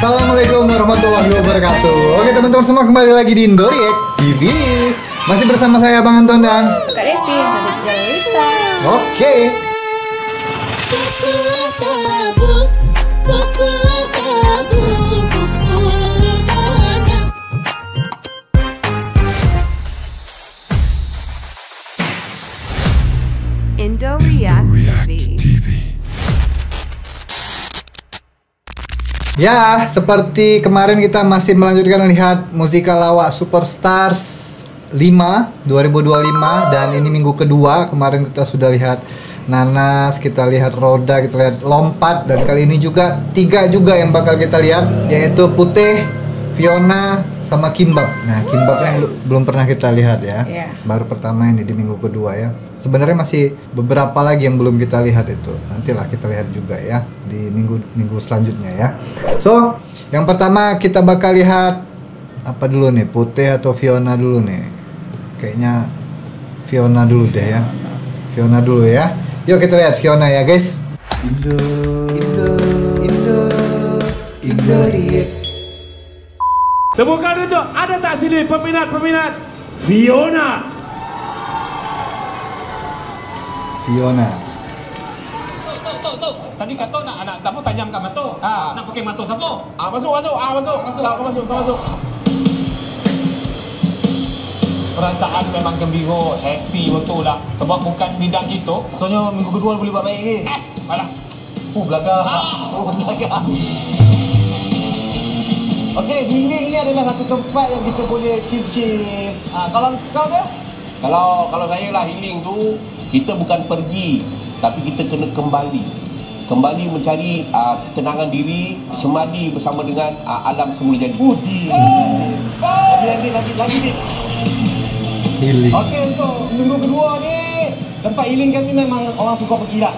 Assalamualaikum warahmatullahi wabarakatuh. Oke teman-teman semua, kembali lagi di Indoriek TV. Masih bersama saya Bang Anton dan Kak Devi, cantik cerita. Oke. Indoriek TV. Ya, seperti kemarin kita masih melanjutkan lihat musikal lawak Superstars 5 2025 dan ini minggu kedua. Kemarin kita sudah lihat Nanas, kita lihat Roda, kita lihat Lompat, dan kali ini juga 3 juga yang bakal kita lihat, yaitu Putih, Fiona, sama Kimbab. Nah, Kimbab yang belum pernah kita lihat ya. Baru pertama ini di minggu kedua ya. Sebenarnya masih beberapa lagi yang belum kita lihat itu. Nantilah kita lihat juga ya di minggu selanjutnya ya. So, yang pertama kita bakal lihat apa dulu nih? Putih atau Fiona dulu nih? Kayaknya Fiona dulu deh ya. Fiona dulu ya. Yuk kita lihat Fiona ya, guys. Indoriek. Temukan itu, ada tak sini peminat-peminat Fiona? Fiona. Tok. Tadi kata nak kamu tajamkan mata. Nak pakai mata siapa? Masuk. Perasaan memang gembira, happy betul lah. Sebab bukan bidang kita. Soalnya minggu kedua boleh buat baik lagi. Malah. Belakang. Okey, dinding ni adalah satu tempat yang kita boleh chill. Kalau kau dia? Kalau saya lah, healing tu kita bukan pergi, tapi kita kena kembali mencari ketenangan diri, semadi bersama dengan alam semula jadi. Lagi. Healing. Okey, untuk minggu kedua ni tempat healing kami memang orang suka pergi lah.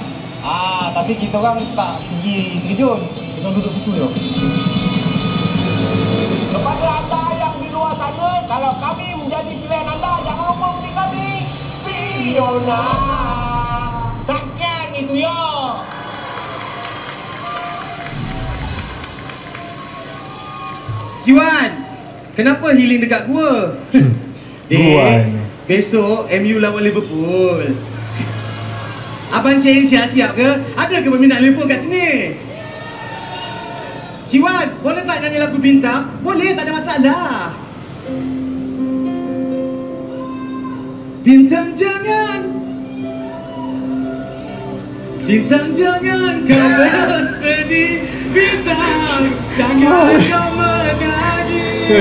Tapi kita orang tak pergi terjun. Kita duduk situ je. Kepada anda yang di luar sana, kalau kami menjadi pilihan anda, jangan lupa pilih kami Fiona. Takkan itu ya. Ciwan, kenapa healing dekat gua? Besok MU lawan Liverpool. Abang Ceng siap-siap ke? Ada ke peminat Liverpool kat sini? Ciwan, boleh tak nyanyi lagu bintang? Boleh, tak ada masalah. Bintang jangan kau bersedih. Bintang jangan kau menangis.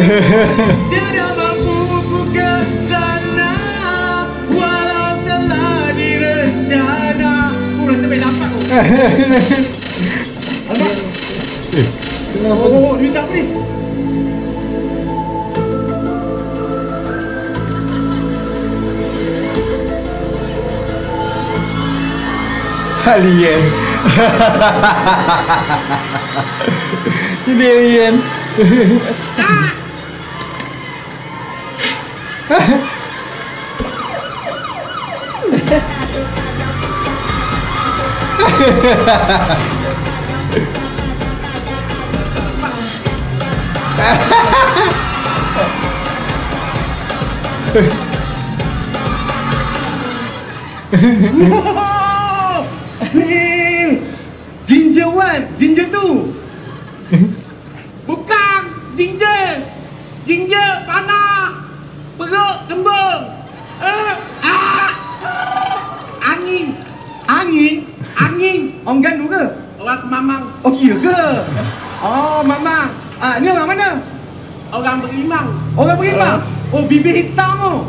Tiada mampu ku ke sana, walau telah direncana. Rasa baik dapat tu. Ni tak ni. Alien. Ini alien. Ginger 1, Ginger 2. Bukan Ginger panah, perut kembung. Angin. Orang gandu ke? Orang Mamang. Oh iya ke? Oh Mamang. Ni orang mana? Orang berimang. Orang berimbang? Oh bibir hitam tu.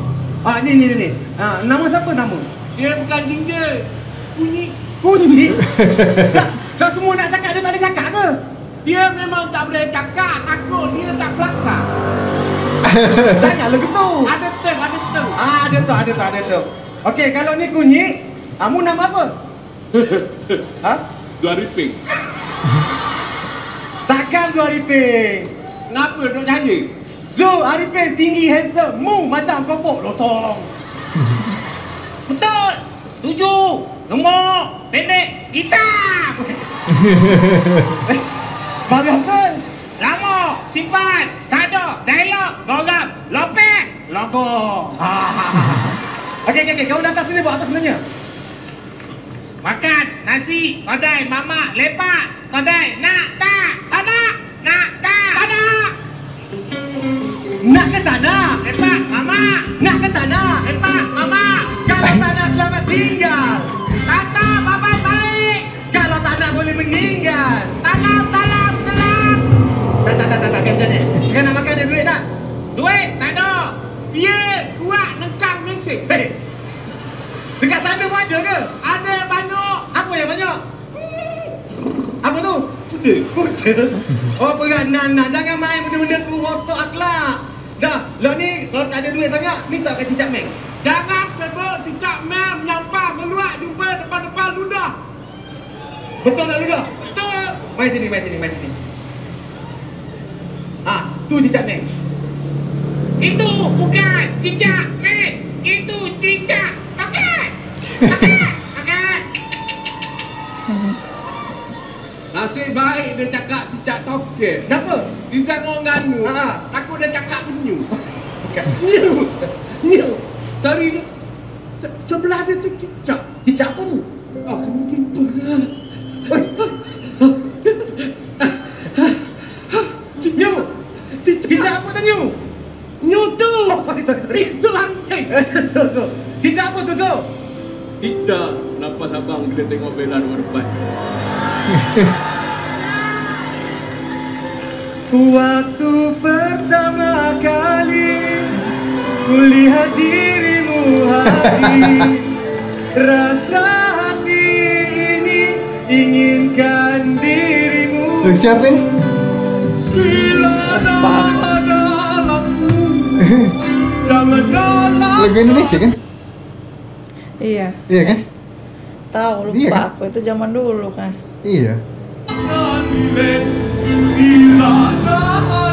Ni. Nama siapa nama? Dia bukan ginger. Kunyi? Kau semua nak cakap, dia tak ada cakap ke? Dia memang tak boleh cakap. Takut dia tak kelakar. Janganlah gitu. Ada teng. Ada tu. Okey, kalau ni kunyi, kamu nama apa? Dua Riping. Takkan Zu Arifin. Kenapa duk cari? Zu Arifin tinggi handsome, mu macam kopok lotong. Betul. 7. Gemuk. Pendek. Hitam. Bagaimana? sifat, kado, dialog, logam, lopek, logo. Okey, kamu datang sini buat apa sebenarnya? Makan, nasi, kedai, mamak, lepak, kedai, nak, tak, tak nak, tak nak. Nak ke tak nak? Lepak, mamak. Nak ke tak nak? Lepak, mamak. Kalau tak nak selamat tinggal. Tata, bye-bye, baik. Kalau tak nak boleh meninggal. Tanam. Tak, macam ni. Sekarang nak makan ada duit tak? Duit? Tak ada. Ya, kuat, nengkang, mesej. Hei. Dekat sana pun ada ke? Ada banyak. Apa yang banyak? Apa tu? Kuda. Oh, peranan. Jangan main benda-benda tu. Rosak akhlak. Dah, lo ni kalau tak ada duit sangat, minta kat Cicak Meng. Jangan sebut Cicak Meng menyampah, meluak, jumpa depan-depan ludah. Betul tak ludah? Betul. Mai sini. Tu Cicak Meng. Itu bukan Cicak Meng. Itu Cicak Paket. Nasib baik dia cakap Cicak Toket. Kenapa? Dia orang nganu. Takut dia cakap penyu. Bukan. Nyu. Dari sebelah dia tu Cicak. Cicak apa tu? Mungkin tu lah. Nyu. Cicak apa tu Nyu? Nyu tu. Sorry. Itu lantai. Cicak apa tu? Cicak nafas abang bila tengok Bella nomor depan. Waktu pertama kali kulihat dirimu hari, rasa hati ini inginkan dirimu. Siapa ni? Bila ada lampu jangan dalam. Lagu Indonesia kan? Iya. Iya kan? Tahu lupa Iya, kan? aku itu zaman dulu kan. Iya. Bila ada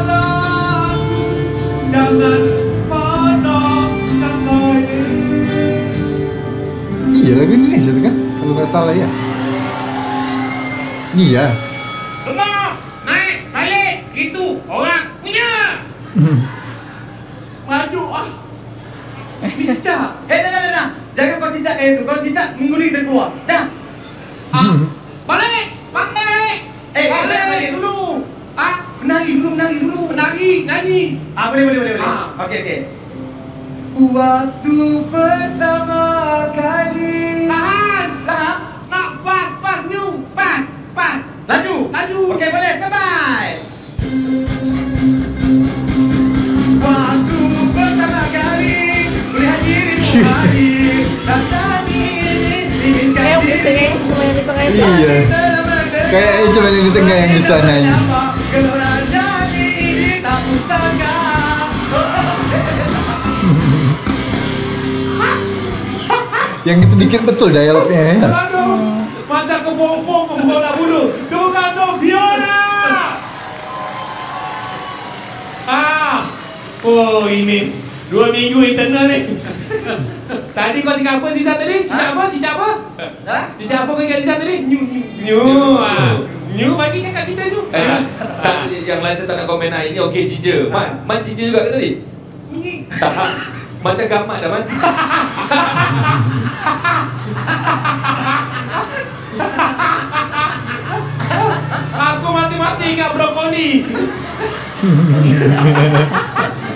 lampu jangan padam yang lain. Iya, lagu Indonesia tu kan? Kalau nggak salah ya. Iya. Semua naik balik, itu orang punya. Maju Cicak. Dah. Jangan kau cicak tu. Kau cicak minggu ni kita keluar. Dah. Balik. Balik dulu. Menari dulu. Nyanyi. Boleh. Okey. Waktu pertama kali. Tahan. Nak pas, new. Pas. Laju. Okey, boleh. Sampai. Waktu pertama kali melihat dirimu hadir, datang ini inginkan Musiknya cuma yang di tengah itu. Iya. Kayaknya cuma yang di tengah yang bisa nyanyi. Gelora jadi ini tak usahkah. Yang itu dikit betul dialognya ya. Aduh, macam kepompong bola bulu. Bukan tu Fiona. Oh ini 2 minggu internal ni. Tadi kau cakap apa Zizan tadi? Cicak apa? Cicak apa kau cakap Zizan tadi? New bagi cakap cerita tu. Tak, yang lain saya tak nak komen lah. Ini okey jija. Man jija juga ke tadi? Tak. Macam gamat dah Man. Aku mati-mati ingat brokoli.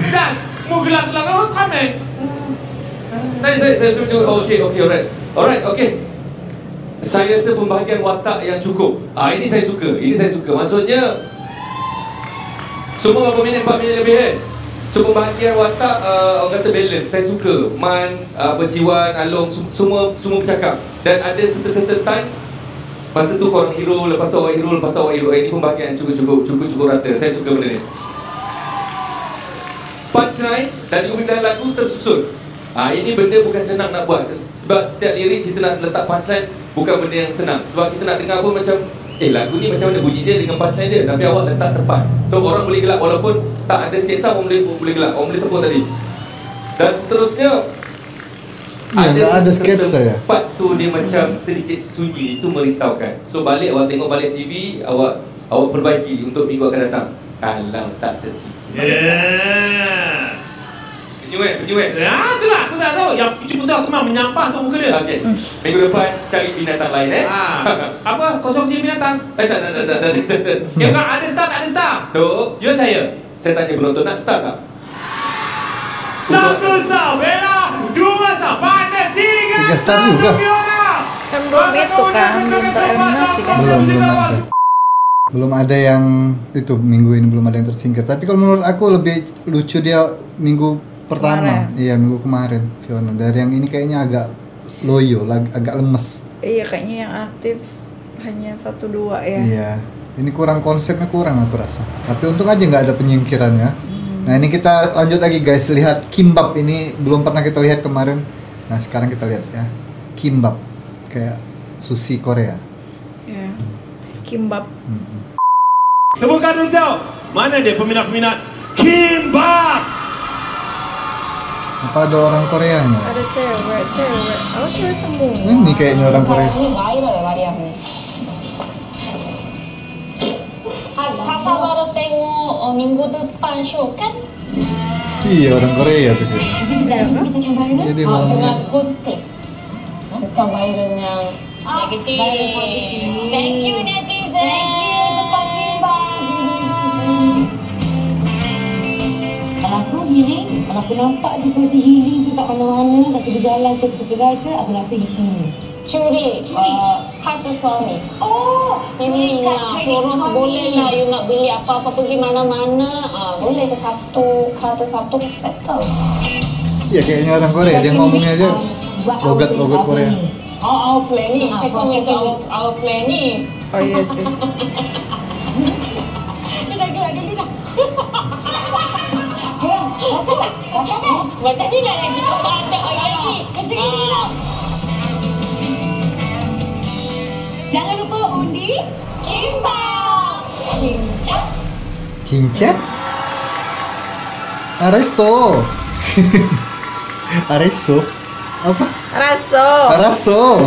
Dan mau gelap-gelap kau komen. Saya cuba. Okey, alright, okey. Saya rasa pembahagian watak yang cukup. Ini saya suka. Maksudnya semua berapa minit, 4 minit lebih kan? So pembahagian watak orang kata balance. Saya suka. Man, Ciwan, Along semua bercakap. Dan ada certain time masa tu korang hero, lepas tu awak hero. Ini pembahagian cukup rata. Saya suka benda ni. Punchline dan pemilihan lagu tersusun. Ini benda bukan senang nak buat. Sebab setiap lirik kita nak letak punchline bukan benda yang senang. Sebab kita nak dengar pun macam lagu ni macam mana bunyi dia dengan punchline dia, tapi awak letak tepat. So orang boleh gelak walaupun tak ada sketsa pun boleh gelak. Orang boleh tepuk tadi. Dan seterusnya ada sketsa ya. Part tu dia macam sedikit sunyi, itu merisaukan. So awak tengok balik TV, awak perbaiki untuk minggu akan datang. Kalau tak tersingkir. Yeah. Penyuet. Itulah aku tak tahu. Yang cuma tahu aku memang menyampah tu muka dia. Okey. Minggu depan cari binatang lain Apa? Kosong je binatang? Tak. Yang kan ada star tak ada star? Tu, Ya saya. saya tanya penonton nak start tak? 1 star Bella, 2 star Partner, 3 3 star juga. Kan belum itu kan, belum tereliminasi kan. Belum ada yang itu minggu ini belum ada yang tersingkir. Tapi kalau menurut aku lebih lucu dia minggu pertama. Kemarin. Iya, minggu kemarin Fiona. Dari yang ini kayaknya agak loyo, agak lemes. Iya, kayaknya yang aktif hanya 1-2 ya. Iya. Ini kurang konsepnya kurang aku rasa. Tapi untung aja nggak ada penyingkirannya. Nah, ini kita lanjut lagi guys, lihat kimbap ini belum pernah kita lihat kemarin. Nah, sekarang kita lihat ya. Kimbap kayak sushi Korea. Ya. Kimbap. Temukan hijau. Mana dia peminat-peminat kimbap? Apa ada orang Koreanya? Ada cewek. Oh, cewek semua. Ini kayaknya orang Korea. Ini viral ya Mariam ni. Kakak baru tengok minggu depan show kan? Iya, orang Korea tuh kayaknya. Kita yang viral? Jadi mau dengan positif. Bukan viral yang negatif. Thank you netizen. Thank you sepanjang bang. Kalau aku healing, kalau aku nampak je kursi healing tu kat mana-mana, kat tepi jalan ke tepi gerai ke, aku rasa healing. Curi kata suami. Oh, ini lah. Terus boleh lah you nak beli apa-apa pergi mana-mana. Boleh je satu settle. Iya, kayaknya orang Korea. Dia ngomongnya aja logat Korea. Our planning. Saya komen ke our planning. Oh iya sih. Kita gerak dulu dah. Macam ni lah lagi. Tak ada lagi. Macam ni lah. Jangan lupa undi kimbap. Cincet? Areso. Areso? Apa? Araso.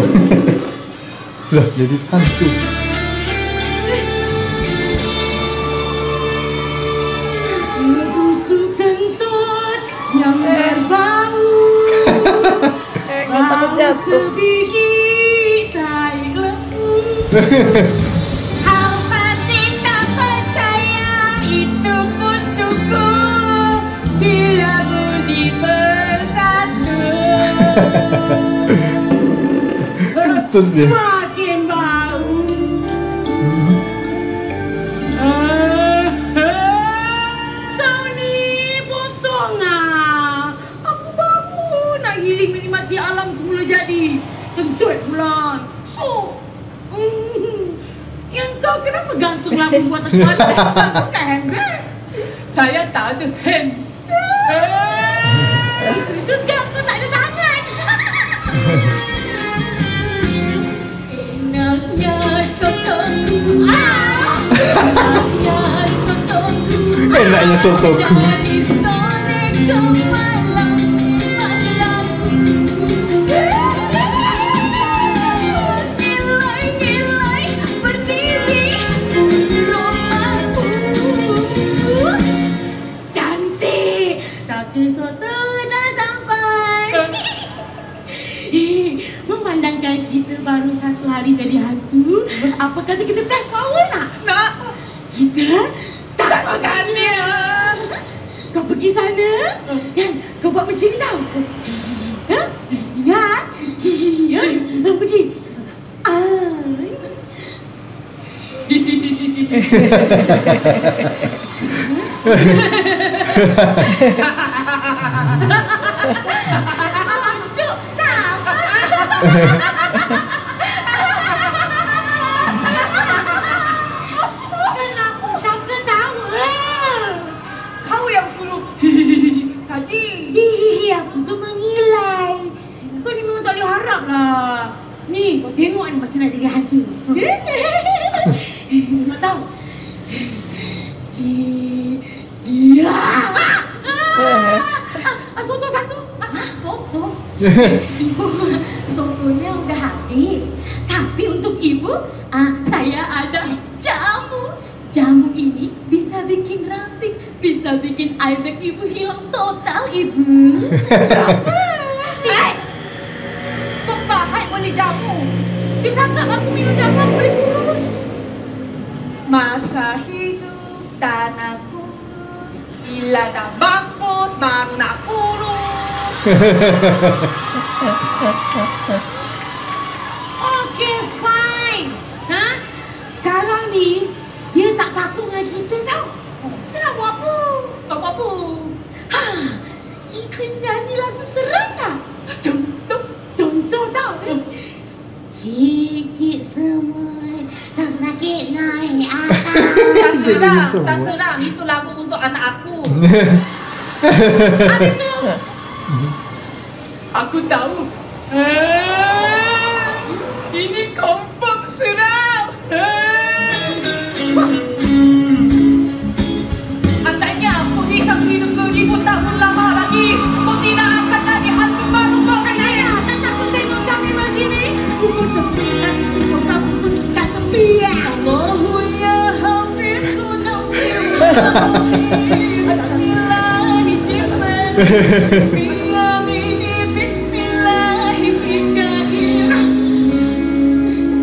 Lah, jadi hantu. Kentut yang berbau. Nggak takut jatuh. Kau pasti tak percaya itu kutuku bila budi bersatu. Kentut dia. Makin bau. Kau ni potong ah. Aku baru nak giling menikmati alam semula jadi. Kentut pula. So. Yang kau kenapa gantung lampu buat atas mana? Aku tak handbag. Saya tak ada hand. Juga aku tak ada tangan. Enaknya sotoku. Enaknya sotoku. Enaknya sotoku. Di sore kemalam malaku. Nilai-nilai berdiri rumahku. Cantik, tapi soto dah sampai. Memandangkan kita baru 1 hari jadi hantu, apa kata kita test power nak? Nak. Kita tak makan dia. Kau pergi sana, kan? Kau buat macam ni tau. Ha? Ingat? Kau pergi. Cuk, sama. Kenapa tak ketawa? Kau yang suruh. Tadi. Aku tu mengilai. Kau ni memang tak boleh harap lah. Ni, kau tengok ni macam nak jadi hantu. Tengok tau. Dia. Soto satu. Soto? Ibu, sotonya udah habis. Tapi untuk ibu, saya ada jamu. Jamu ini bisa bikin rapih. Bisa bikin eye bag ibu hilang total, ibu. Kok bahaya boleh jamu? Dia cakap aku minum jamu boleh kurus. Masa hidup tanah kurus, bila dah mampus baru nak kurus. Okay, fine. Sekarang ni, dia tak takut dengan kita tau. Kita nak buat apa? Tak apa-apa. Kita nyanyi lagu seram dah. Contoh tau. Cikit semua tak sakit naik atas. Tak seram. Itu lagu untuk anak aku. Apa tu? Aku tahu. Ini confirm seram. Agaknya aku risau hidup 1000 tahun lama lagi. Kau tidak akan lagi hantu baru kau ini. Tak takut tengok kami begini. Kuku sepi tadi cukup kamu terus kat tepi. Allahu ya hafizu nafsi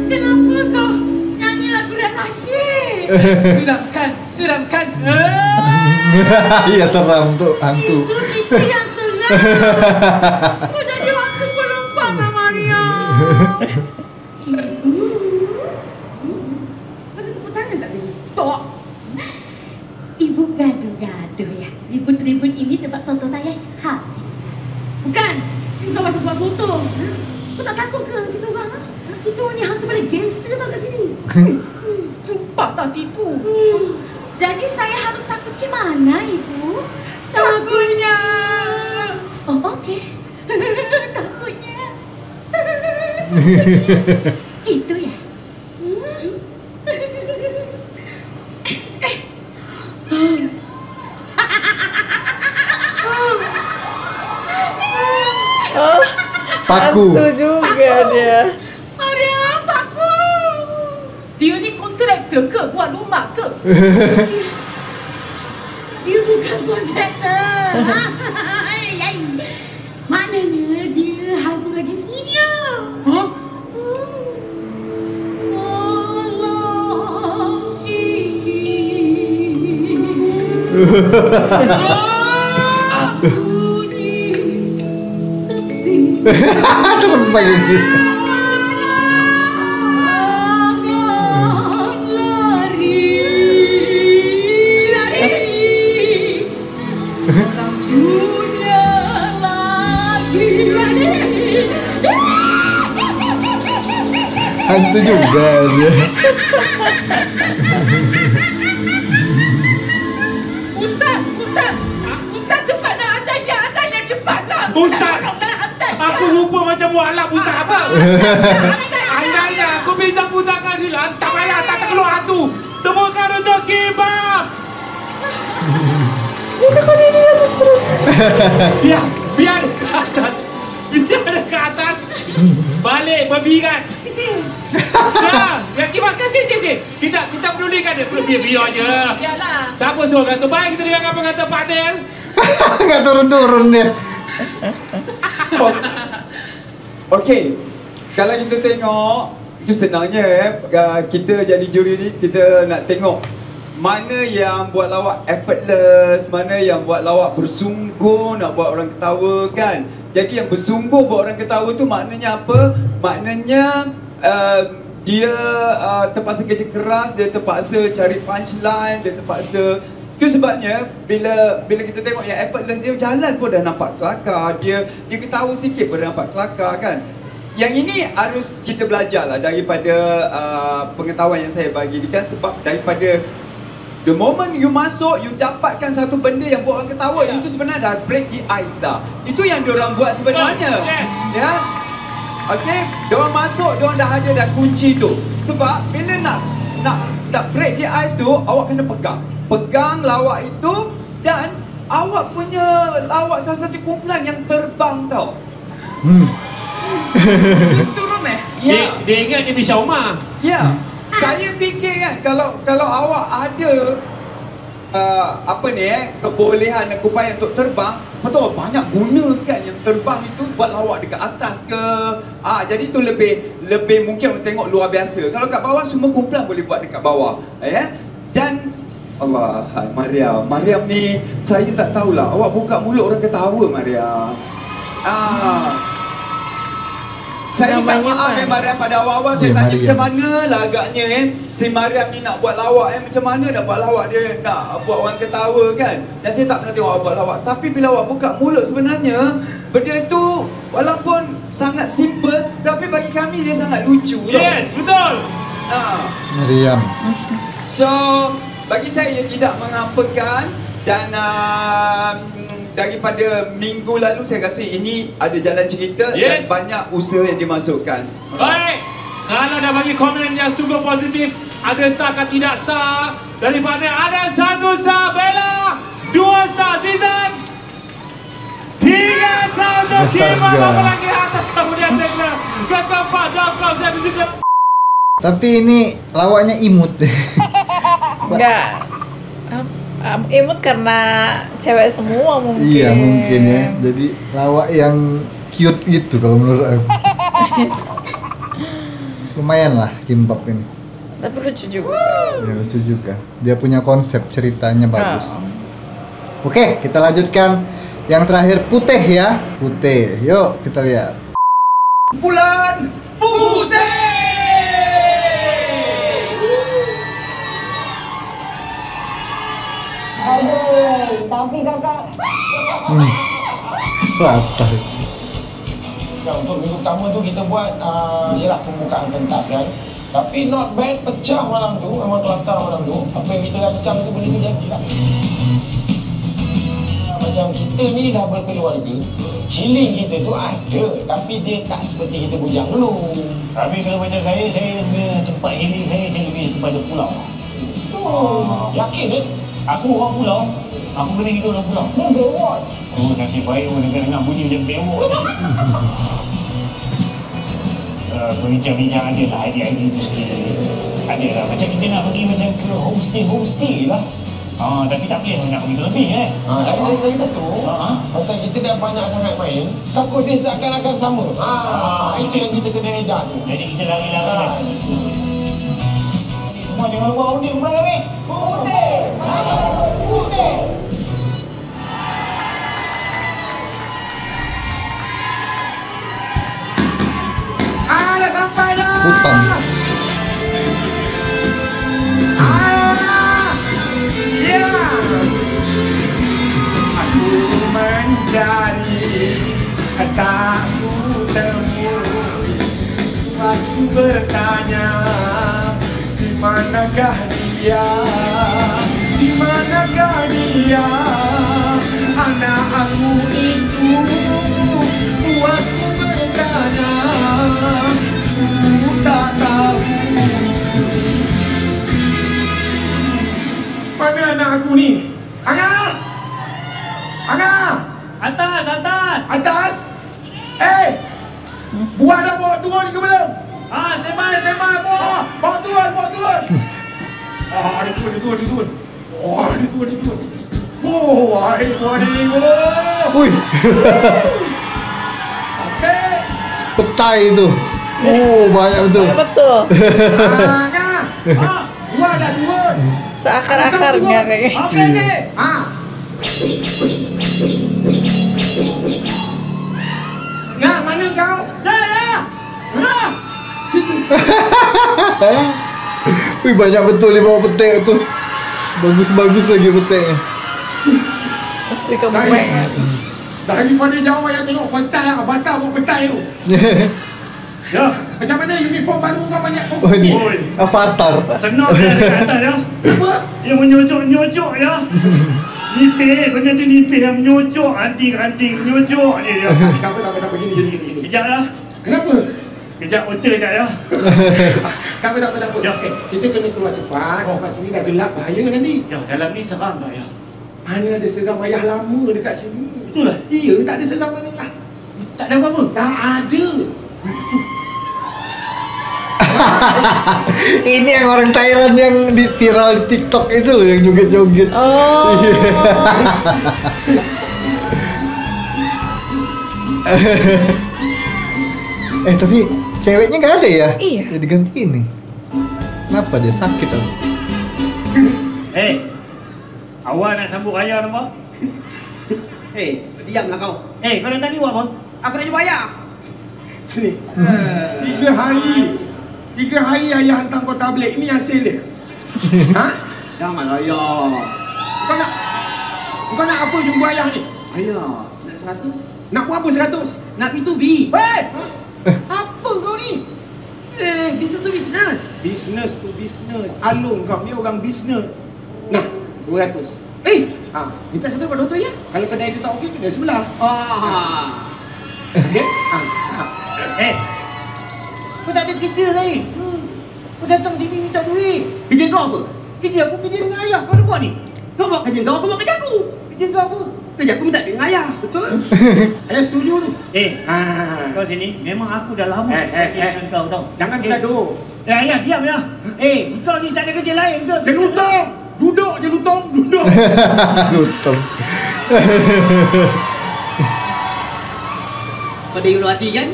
Kenapa kau nyanyi lagu rap nasyid? Seramkan. Iya, seram untuk hantu. Itu yang seram. Kau jadi hantu perempuan lah, Mariam. Ada tepuk tangan tak tadi? Tok. Ibu gaduh-gaduh ya. Ribut-ribut ini sebab soto saya habis. Bukan. Bukan pasal sebab soto. Kau tak takut ke kita orang? Kita ni hantu pada gangster tau kat sini. Sumpah tak tipu. Jadi saya harus takut ke mana, Ibu? Takutnya. Oh, okey. Takutnya. Gitu ya? Paku. Hantu juga dia. Mariam, paku. Dia ni kontraktor ke? Buat rumah ke? Dia bukan kontraktor. Maknanya dia hantu lagi senior. Huh? Terlempar lagi. Hantu juga dia. Ustaz cepatlah adanya cepatlah. Ustaz, aku rupa macam mualaf Ustaz apa? Andainya aku bisa putarkan dia, tak payah tak keluar hantu. Temukan rezeki bab. Itu kali ini atas terus. Biar ke atas. Biar ke atas. Balik berbirat. Ya, terima kasih. Kita pedulikan dia. Biar je. Biarlah. Siapa suruh kata baik kita dengar apa kata Pak Del? Enggak turun-turun dia. Okey. Kalau kita tengok, itu senangnya kita jadi juri ni, kita nak tengok mana yang buat lawak effortless, mana yang buat lawak bersungguh nak buat orang ketawa kan. Jadi yang bersungguh buat orang ketawa tu maknanya apa? Maknanya dia terpaksa kerja keras, dia terpaksa cari punchline, dia terpaksa. Itu sebabnya bila kita tengok yang effortless, dia jalan pun dah nampak kelakar, dia ketawa sikit pun dah nampak kelakar kan. Yang ini harus kita belajar lah daripada pengetahuan yang saya bagi ni kan. Sebab daripada the moment you masuk, you dapatkan satu benda yang buat orang ketawa, itu sebenarnya dah break the ice dah. Itu yang diorang buat sebenarnya. Ya. Okey, diorang masuk, diorang dah ada dah kunci tu. Sebab bila nak break the ice tu, awak kena pegang lawak itu, dan awak punya lawak salah satu kumpulan yang terbang tau. Turun Dia ingat dia Misha Umar. Ya. Saya fikir kan, kalau awak ada apa ni kebolehan upaya untuk terbang, betul banyak guna kan yang terbang itu buat lawak dekat atas ke. Jadi tu lebih mungkin orang tengok luar biasa. Kalau kat bawah semua kumpulan boleh buat dekat bawah. Dan Allah, Mariam ni saya tak tahulah. Awak buka mulut orang ketawa Mariam. Saya minta maaf Mariam pada awal-awal saya tanya macam mana lah agaknya si Mariam ni nak buat lawak macam mana nak buat lawak, dia nak buat orang ketawa kan. Dan saya tak pernah tengok awak buat lawak. Tapi bila awak buka mulut sebenarnya benda itu walaupun sangat simple tapi bagi kami dia sangat lucu. Yes, betul. Mariam. So bagi saya tidak mengampakan dan daripada minggu lalu saya rasa ini ada jalan cerita dan banyak usaha yang dimasukkan. Baik, kalau dah bagi komen yang sungguh positif, ada star atau tidak star, daripada ada 1 star Bella, 2 star Season, 3 star untuk Kima, berapa lagi atas kemudian segera ke tempat dalam kawasan saya bersedia. Tapi ini lawaknya imut. Enggak. Imut karena cewek semua mungkin. Iya mungkin ya. Jadi lawak yang cute gitu kalau menurut aku. Lumayan lah Kimbap ini. Tapi lucu juga. Ya lucu juga. Dia punya konsep ceritanya bagus. Oke, kita lanjutkan yang terakhir Putih ya. Putih. Yuk kita lihat. Bulan Putih. Aduh, tapi kakak. Patah. Untuk minggu pertama tu kita buat ialah pembukaan pentas kan. Tapi not bad, pecah malam tu, memang kelakar malam tu. Apa yang kita dah pecah tu benda tu jadi lah. Macam kita ni dah berkeluarga, healing kita tu ada, tapi dia tak seperti kita bujang dulu. Tapi kalau macam saya punya tempat healing saya lebih kepada pulau. Yakin ni? Aku orang pulau, aku kena hidup orang pulau. Ni bewot. Oh, nasib baik orang dengar bunyi macam bewot. Berbincang-bincang ada lah idea-idea tu sikit. Ada lah, macam kita nak pergi macam ke homestay lah. Tapi tak boleh nak pergi lebih Lagi satu, pasal kita dah banyak sangat main, takut dia seakan-akan sama. Itu yang kita kena ejar tu. Jadi kita lari-lari semua jangan lupa undi kembali kami. Putih. Putih. Dah sampai dah. Hutan. Ya. Aku mencari, tak ku temui. Aku bertanya, di manakah dia? Di manakah dia? Anak aku itu. Puasku bertanya, ku tak tahu. Mana anak aku ni? Angah! Angah! Atas, atas! Atas? Buah dah bawa turun ke belum? Standby, bawa! Bawa turun! Dia turun. Dia turun. Oh, wahai Ibu. Wih. Okey. Petai itu. Banyak betul. Betul. Angah! Buah dah turun. Seakar-akarnya kayak gitu. Okey ni. Ngah, mana kau? Dah. Situ. Wih banyak betul dia bawa petek tu. Bagus-bagus lagi peteknya. Pasti kamu banget. Daripada jauh yang tengok first time Avatar bawa petai tu. Ya, macam mana uniform baru kau banyak pun. Ni Avatar. Senang dia dekat atas ya. Apa? Yang menyocok ya. Nipis, benda tu nipis yang menyocok, anting menyocok dia ya. Tak apa, gini. Kejap lah. Kenapa? Kejap hotel kejap ya. Tak apa. Ya. Kita kena keluar cepat. Lepas sini dah gelap, bahaya nanti. Ya, dalam ni seram tak ya? Mana ada seram ayah lama dekat sini. Betul lah. Iya, tak ada seram mana lah. Tak ada apa-apa? Tak ada. Ini yang orang Thailand yang di viral di TikTok itu loh, yang joget-joget. Oh. Tapi ceweknya nggak ada ya? Iya. Ya digantiin nih. Kenapa dia sakit apa? Awak nak sambut raya nama? Diamlah kau. Kau datang ni buat apa? Aku nak jumpa ayah. Ni. 3 hari ayah hantar kau tablet. Ini hasil dia. Ha? Jangan ayah. Kau nak apa jumpa ayah ni? Ayah, nak 100? Nak buat apa 100? Nak B2B. Apa kau ni? Business tu business. Business tu business. Alung kau ni orang business. Nah, 200. Minta sampai pada doktor ya? Kalau kedai tu tak okey, kedai sebelah. Okey? Kau tak ada kerja lain. Kau datang sini minta duit. Kerja kau apa? Kerja aku kerja dengan ayah. Kau nak buat ni? Kau buat kerja kau, aku buat kerja aku. Kerja kau apa? Kerja aku minta duit dengan ayah. Betul? Ayah setuju tu. Kau sini, memang aku dah lama dengan kau tau. Jangan bergaduh. Ayah, diam ya. Kau ni tak ada kerja lain ke? Jelutong! Duduk je lutong, duduk. Lutong. Kau dah ulu hati kan?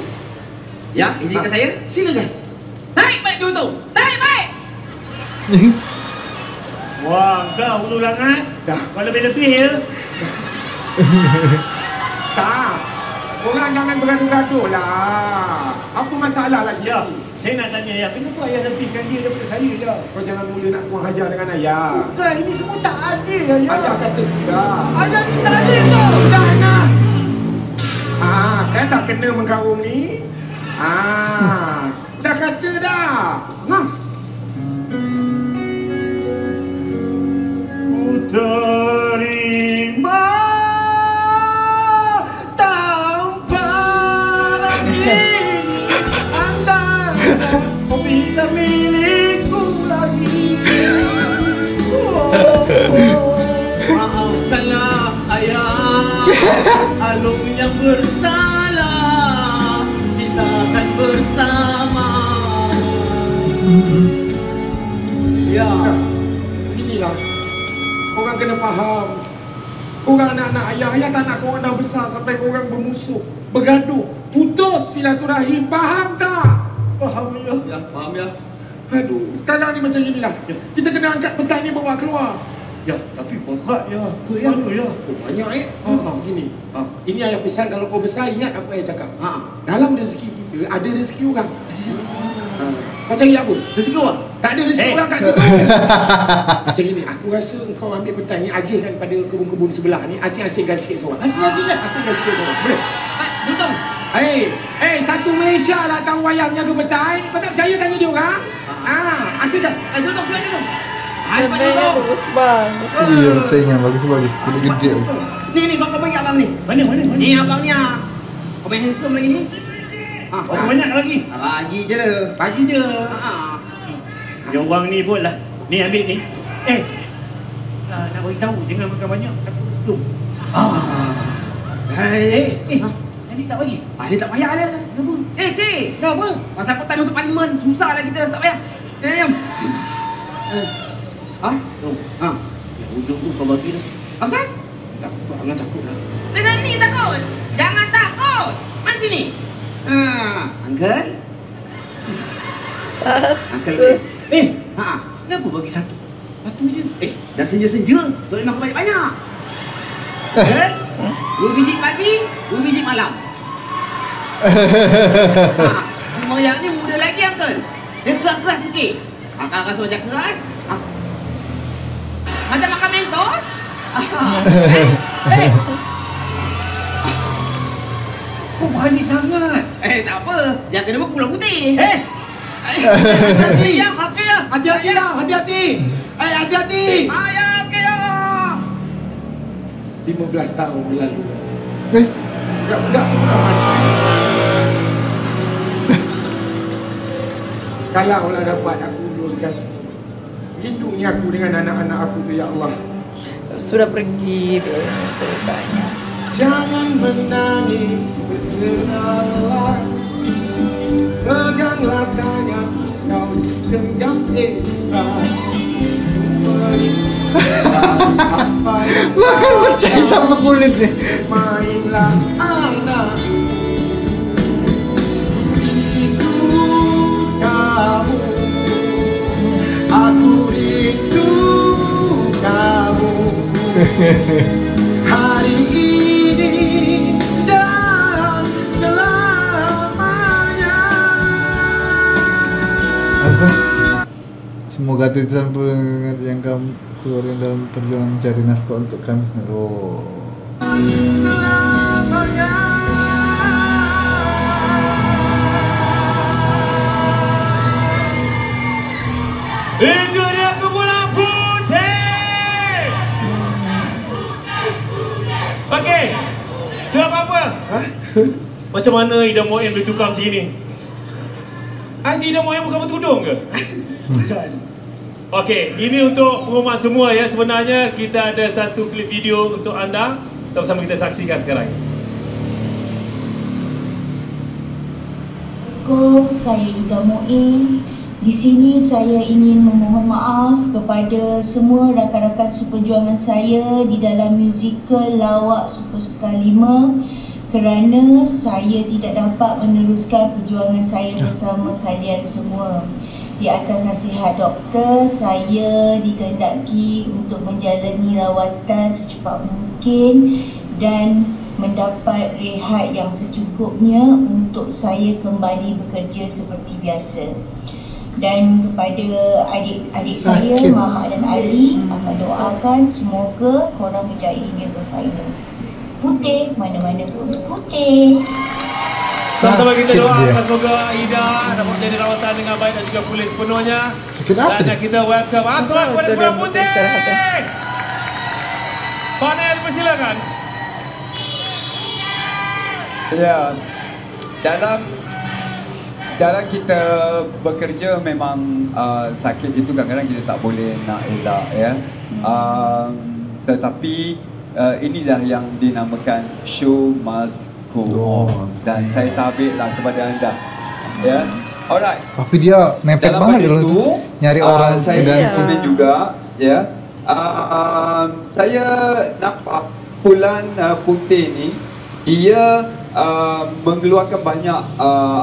Ya, izinkan saya. Silakan. Naik balik dulu tu. Naik balik. Wah, kau ulu langat. Dah. Kau lebih-lebih ya. Tak. Orang jangan bergaduh-gaduh lah. Apa masalah lagi? Ya, saya nak tanya ya, kenapa ayah lebihkan dia daripada saya je? Kau jangan mula nak kurang ajar dengan ayah. Bukan, ini semua tak adil ayah. Ayah kata sudah. Ayah ni tak adil tu. Dah nak. Kan tak kena mengkarung ni? Dah kata dah. Ku terima tamparan ini. Anda bisa milikku lagi. Maafkanlah ayah. Alung yang bersalah. Kita akan bersama. Ya. Inilah. Korang kena faham. Korang anak-anak ayah. Ayah tak nak korang dah besar sampai korang bermusuh, bergaduh, putus silaturahim. Faham tak? Faham ya? Ya, faham ya. Aduh, sekarang ni macam inilah. Kita kena angkat petang ni bawa keluar. Ya, tapi berat ya. Mana ya? Banyak begini. Ini ayah pesan, kalau kau besar ingat apa ayah cakap. Dalam rezeki kita ada rezeki orang. Kau cari apa? Rezeki orang? Tak ada rezeki orang kat situ. Macam ni, aku rasa kau ambil petang ni, agihkan pada kebun-kebun sebelah ni, asing-asingkan sikit seorang. Asing-asingkan sikit seorang. Boleh? Betul. Satu Malaysia lah tahu wayang jaga petai. Kau tak percaya tanya dia orang? Asingkan. Betul pula dia tu. Petainya bagus-bagus. Iya, petainya bagus-bagus. Gede-gede. Ni kau bagi abang ni. Mana? Ni abang ni. Kau main handsome lagi ni. Berapa banyak lagi? Bagi je. Bagi je. Ya orang ni pun lah. Ni ambil ni. Nak beritahu jangan makan banyak. Takut sedung. Ni tak bagi. Ni tak payah lah. Kenapa? Cik. Kenapa? Masa petang masuk parlimen. Susah lah kita. Tak payah. Diam. Yang ujung tu kau bagi dah. Apa? Takut, jangan takut lah. Tidak ni takut. Jangan takut. Mari sini. Uncle. Satu. Kenapa bagi satu? Satu je. Dah senja-senja. Tak boleh makan banyak-banyak. Uncle. 2 biji pagi, 2 biji malam. Memang yang ni muda lagi, Uncle. Dia keras-keras sikit. Makan rasa macam keras. Macam makan mentos. Kau berani sangat. Tak apa. Yang kena buat pulang putih. Hati-hati. Ya, okey ya. Hati-hati lah, hati-hati. Hati-hati. Ya, okey ya. 15 tahun berlalu. Budak-budak tu dah mati. Kalau lah dapat aku ulurkan situ. Lindungi aku dengan anak-anak aku tu, ya Allah. Sudah pergi dia ceritanya. Jangan menangis, bertenanglah. Peganglah tanganku kau genggam erat. Makan petai sampai kulit nih. Mainlah anak. Kamu, aku rindu kamu. Hari ini dan selamanya. Apa? Semoga titisan pendengar yang kamu keluarin dalam perjuangan mencari nafkah untuk kami. Oh. Selamanya. Itu dia kumpulan putih. Okey. Sebab apa? Macam mana Ida Muin boleh tukar macam ni? Ida Muin bukan bertudung ke? Okey, ini untuk pengumuman semua ya. Sebenarnya kita ada satu klip video untuk anda. Sama-sama kita saksikan sekarang. Assalamualaikum, saya Ida Muin. Di sini saya ingin memohon maaf kepada semua rakan-rakan seperjuangan saya di dalam musikal Lawak Superstar 5 kerana saya tidak dapat meneruskan perjuangan saya bersama kalian semua. Di atas nasihat doktor, saya dikehendaki untuk menjalani rawatan secepat mungkin dan mendapat rehat yang secukupnya untuk saya kembali bekerja seperti biasa. Dan kepada adik-adik saya, Mama dan Ali, akan doakan semoga korang berjaya hingga ke final. Putih, mana-mana pun putih. Sama-sama kita doakan semoga Ida dapat menjadi rawatan dengan baik dan juga pulih sepenuhnya. Dan kita welcome Antuan kepada Kumpulan Putih. Panel persilakan. Ya, dalam kita bekerja memang sakit itu kadang-kadang kita tak boleh nak elak ya. Tetapi inilah yang dinamakan show must go on. Dan saya tabiklah kepada anda. Ya. Alright. Tapi dia mepet dalam banget pada itu, nyari orang saya ganti juga ya. Saya nampak Kumpulan Putih ni dia mengeluarkan banyak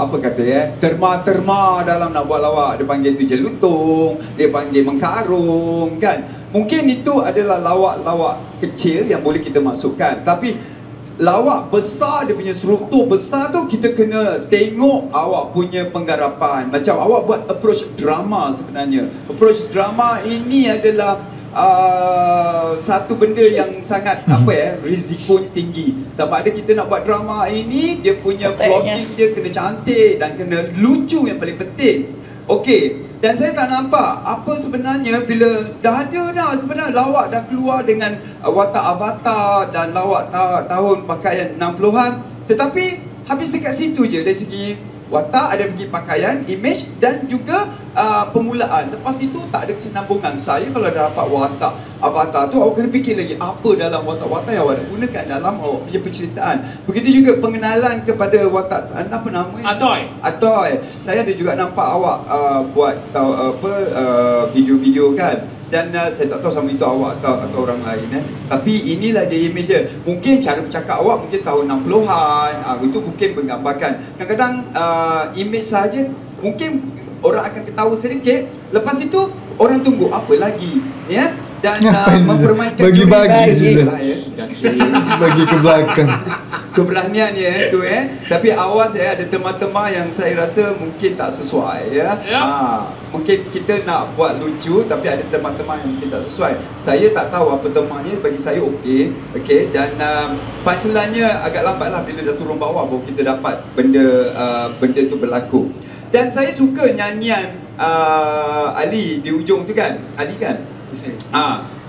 apa kata ya, terma-terma dalam nak buat lawak. Dia panggil tu jelutong, dia panggil mengkarung kan. Mungkin itu adalah lawak-lawak kecil yang boleh kita masukkan, tapi lawak besar, dia punya struktur besar tu kita kena tengok awak punya penggarapan. Macam awak buat approach drama sebenarnya. Approach drama ini adalah satu benda yang sangat risikonya tinggi. Sama ada kita nak buat drama ini, dia punya plotting dia kena cantik dan kena lucu yang paling penting. Okey, dan saya tak nampak apa sebenarnya bila dah ada dah sebenarnya lawak dah keluar dengan watak avatar dan lawak tahun pakaian 60-an, tetapi habis dekat situ je dari segi watak, ada pergi pakaian, image dan juga permulaan. Lepas itu tak ada kesinambungan. Saya kalau dah dapat watak avatar tu, awak kena fikir lagi apa dalam watak-watak yang awak nak gunakan dalam awak punya penceritaan. Begitu juga pengenalan kepada watak, apa nama? Atoy. Saya ada juga nampak awak buat video-video kan. Dan saya tak tahu sama itu awak atau orang lain tapi inilah dia image dia. Mungkin cara bercakap awak mungkin tahun 60-an, itu mungkin menggambarkan. Kadang-kadang image saja mungkin orang akan ketawa sedikit, lepas itu orang tunggu apa lagi ya. Dan mempermainkan bagi-bagi bagi ke belakang keberanian ya tu tapi awas ya, ada tema-tema yang saya rasa mungkin tak sesuai ya. Mungkin kita nak buat lucu tapi ada tema-tema yang mungkin tak sesuai. Saya tak tahu apa temanya, bagi saya okey dan panculannya agak lambatlah bila dah turun bawah baru kita dapat benda tu berlaku. Dan saya suka nyanyian Ali di ujung tu kan, Ali kan.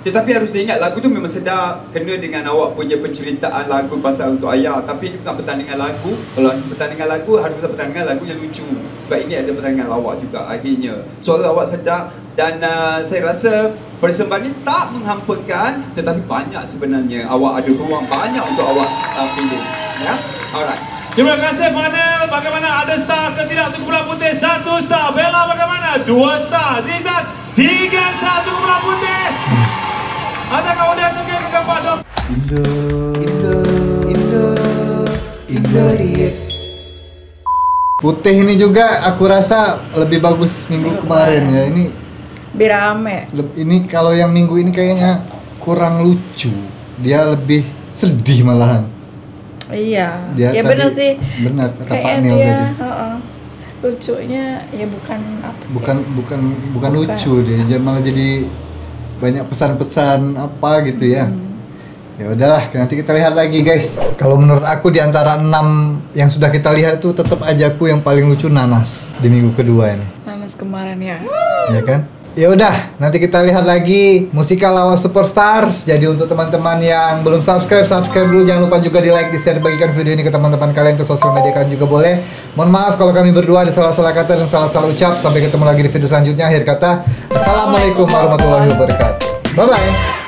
Tetapi harus diingat lagu tu memang sedap, kena dengan awak punya penceritaan lagu pasal untuk ayah. Tapi ini bukan pertandingan lagu. Kalau pertandingan lagu, harus pertandingan lagu yang lucu. Sebab ini ada pertandingan lawak juga akhirnya. Suara awak sedap dan saya rasa persembahan ini tak menghampakan, tetapi banyak sebenarnya. Awak ada ruang banyak untuk awak pilih ya. Alright. Terima kasih panel. Bagaimana, ada star ke tidak untuk bola putih? 1 star. Bella bagaimana? 2 star. Zizan 3 star untuk bola putih. Adakah udah suka ke keempat dok? Putih ini juga aku rasa lebih bagus minggu kemarin ya. Ini Lebih rame. ini kalau yang minggu ini kayaknya kurang lucu. Dia lebih sedih malahan. Iya. Dia Ya tadi- benar sih. Benar kata Pak Kayaknya Nel dia tadi. lucunya ya bukan apa sih. Bukan lucu dia malah jadi banyak pesan-pesan apa gitu ya. Ya udahlah, nanti kita lihat lagi guys. Kalau menurut aku di antara 6 yang sudah kita lihat itu tetap aja aku yang paling lucu Nanas di minggu kedua ini. Nanas kemarin ya. Ya kan? Ya udah, nanti kita lihat lagi Musikal Lawa Superstars. Jadi untuk teman-teman yang belum subscribe dulu. Jangan lupa juga di like, di share, bagikan video ini ke teman-teman kalian, ke sosial media kalian juga boleh. Mohon maaf kalau kami berdua ada salah-salah kata dan salah-salah ucap. Sampai ketemu lagi di video selanjutnya. Akhir kata, Assalamualaikum warahmatullahi wabarakatuh. Bye-bye.